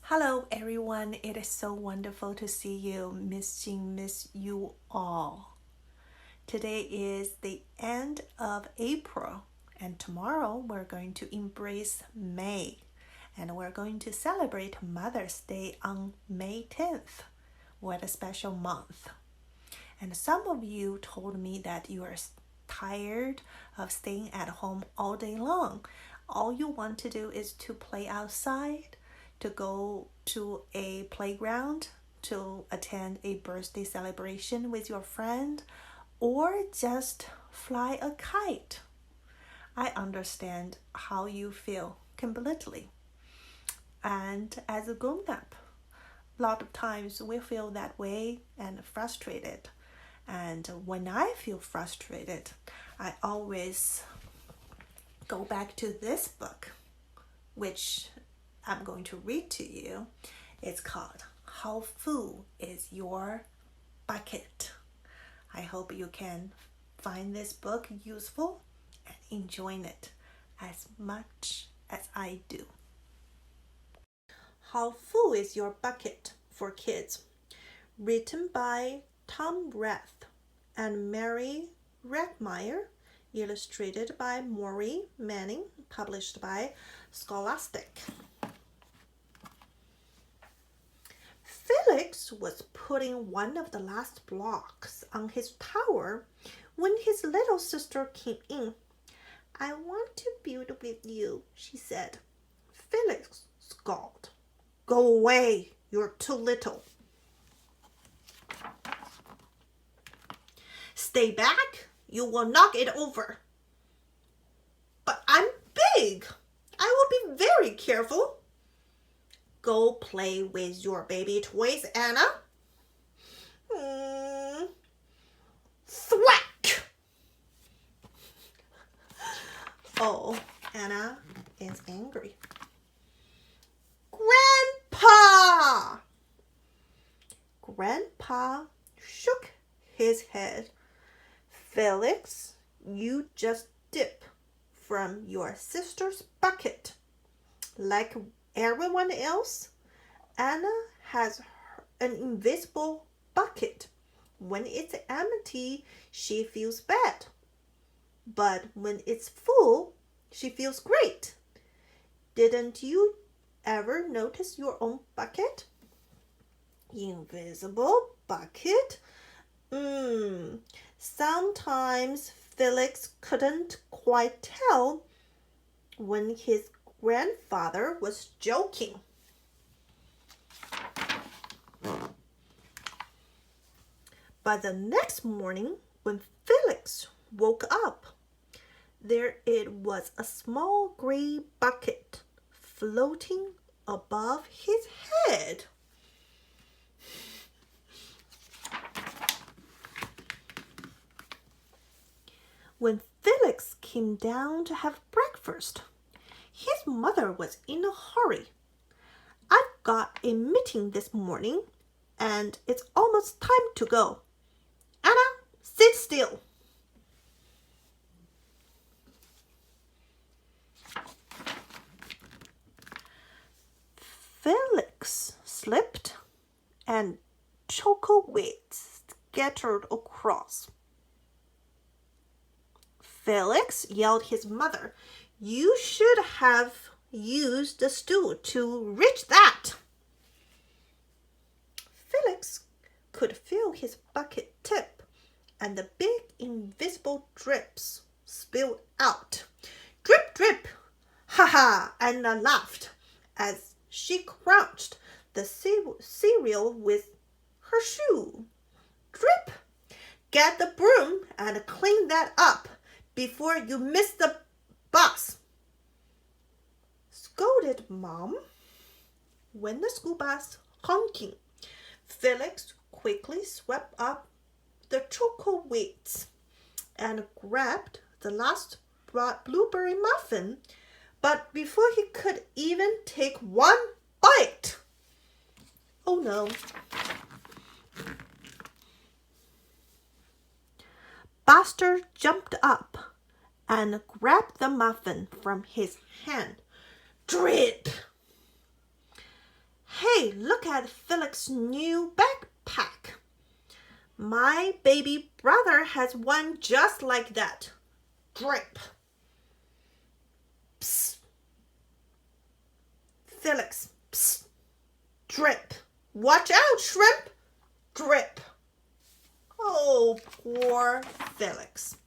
Hello everyone, it is so wonderful to see you. Miss you all. Today is the end of April and tomorrow we're going to embrace May and we're going to celebrate Mother's Day on May 10th. What a special month. And some of you told me that you are tired of staying at home all day long. All you want to do is to play outside, to go to a playground, to attend a birthday celebration with your friend, or just fly a kite. I understand how you feel completely. And as a grown-up, a lot of times we feel that way and frustrated. And when I feel frustrated, I always go back to this book, which I'm going to read to you. It's called How Full is Your Bucket? I hope you can find this book useful and enjoying it as much as I do. How Full is Your Bucket for Kids? Written by Tom Rath and Mary Reckmeyer, illustrated by Maury Manning, published by Scholastic. Felix was putting one of the last blocks on his tower when his little sister came in. "I want to build with you," she said. Felix scolded. "Go away, you're too little." "Stay back, you will knock it over." "But I'm big. I will be very careful." "Go play with your baby toys, Anna." Thwack! Oh, Anna is angry. "Grandpa!" Grandpa shook his head. "Felix, you just dip from your sister's bucket. Like everyone else, Anna has an invisible bucket. When it's empty, she feels bad. But when it's full, she feels great. Didn't you ever notice your own bucket?" Invisible bucket? Sometimes Felix couldn't quite tell when his grandfather was joking. But the next morning, when Felix woke up, there it was, a small gray bucket floating above his head. When Felix came down to have breakfast, his mother was in a hurry. "I've got a meeting this morning, and it's almost time to go. Anna, sit still." Felix slipped, and chocolate scattered across. "Felix," yelled his mother, "you should have used the stool to reach that." Felix could feel his bucket tip, and the big invisible drips spilled out. "Drip, drip!" "Ha ha!" Anna laughed as she crunched the cereal with her shoe. "Drip! Get the broom and clean that up before you miss the bus," scolded Mom. When the school bus honking, Felix quickly swept up the chocolate and grabbed the last blueberry muffin, but before he could even take one bite, oh no! Buster jumped up and grabbed the muffin from his hand. "Drip!" Hey, look at Felix's new backpack. My baby brother has one just like that. Drip. Psst. Felix. Psst. Drip. Watch out, shrimp. Drip. Oh, poor Felix.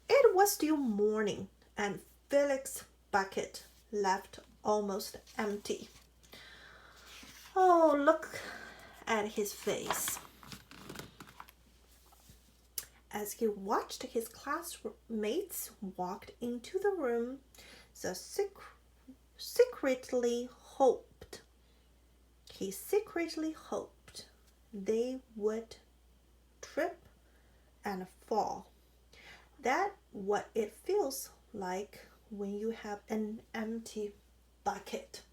It was still morning, and Felix's bucket left almost empty. Oh, look at his face. As he watched his classmates walk into the room, he secretly hoped they would trip and fall. That's what it feels like when you have an empty bucket.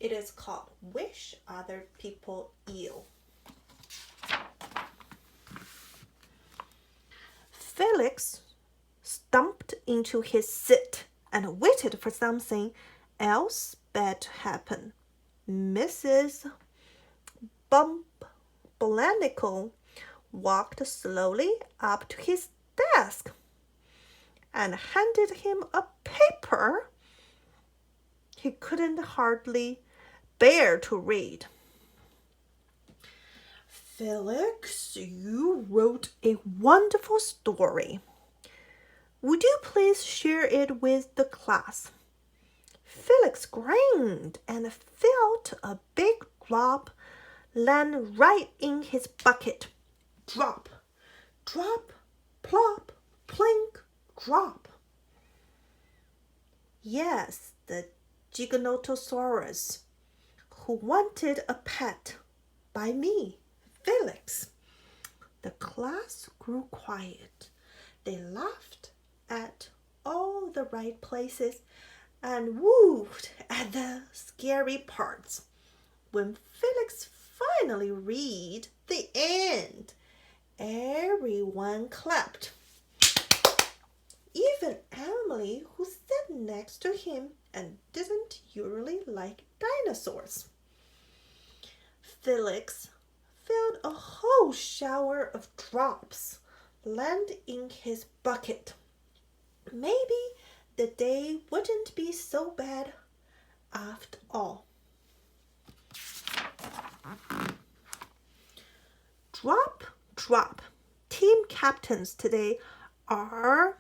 It is called wish other people ill. Felix stumped into his seat and waited for something else bad to happen. Mrs. Bumblenicle walked slowly up to his desk and handed him a paper he couldn't hardly bear to read. Felix, you wrote a wonderful story. Would you please share it with the class? Felix grinned and felt a big drop land right in his bucket. Drop, drop, plop, plink, drop. Yes, the Giganotosaurus, who wanted a pet by me, Felix. The class grew quiet. They laughed at all the right places and wooed at the scary parts. When Felix finally read the end, everyone clapped. Even Emily, who sat next to him and didn't usually like dinosaurs. Felix felt a whole shower of drops land in his bucket. Maybe the day wouldn't be so bad after all. Drop, drop. Team captains today are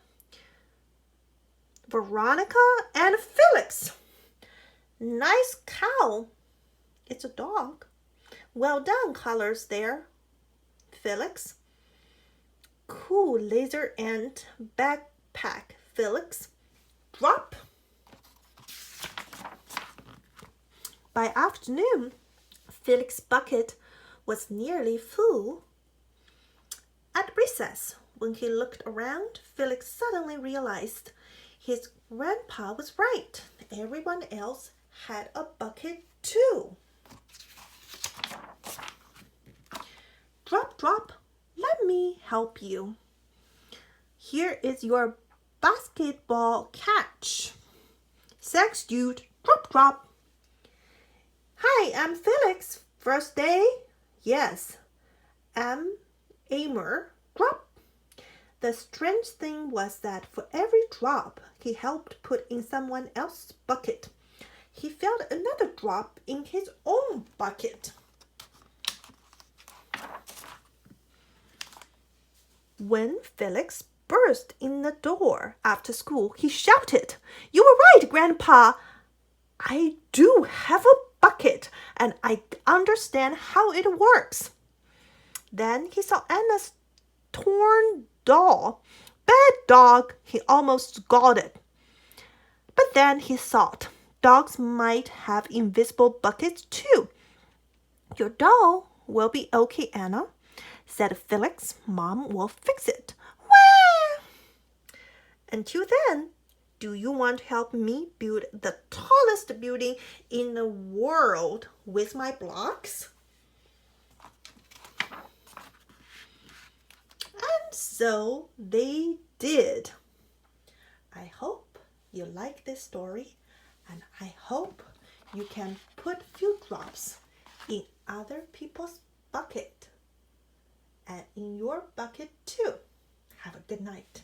Veronica and Felix. Nice cow. It's a dog. Well done, colors there, Felix. Cool laser and backpack, Felix. Drop. By afternoon, Felix's bucket was nearly full. At recess, when he looked around, Felix suddenly realized his grandpa was right. Everyone else had a bucket too. Drop, drop. Let me help you. Here is your basketball catch. Thanks, dude. Drop, drop. Hi, I'm Felix. First day? Yes. I'm Amer. Drop. The strange thing was that for every drop he helped put in someone else's bucket, he felt another drop in his own bucket. When Felix burst in the door after school, he shouted, "You were right, Grandpa! I do have a bucket, and I understand how it works." Then he saw Anna's torn doll. Bad dog, he almost scolded. But then he thought, dogs might have invisible buckets too. Your doll will be okay, Anna, said Felix. Mom will fix it. Wah! Until then, do you want to help me build the tallest building in the world with my blocks? And so they did. I hope you like this story, and I hope you can put few drops in other people's bucket and in your bucket too. Have a good night.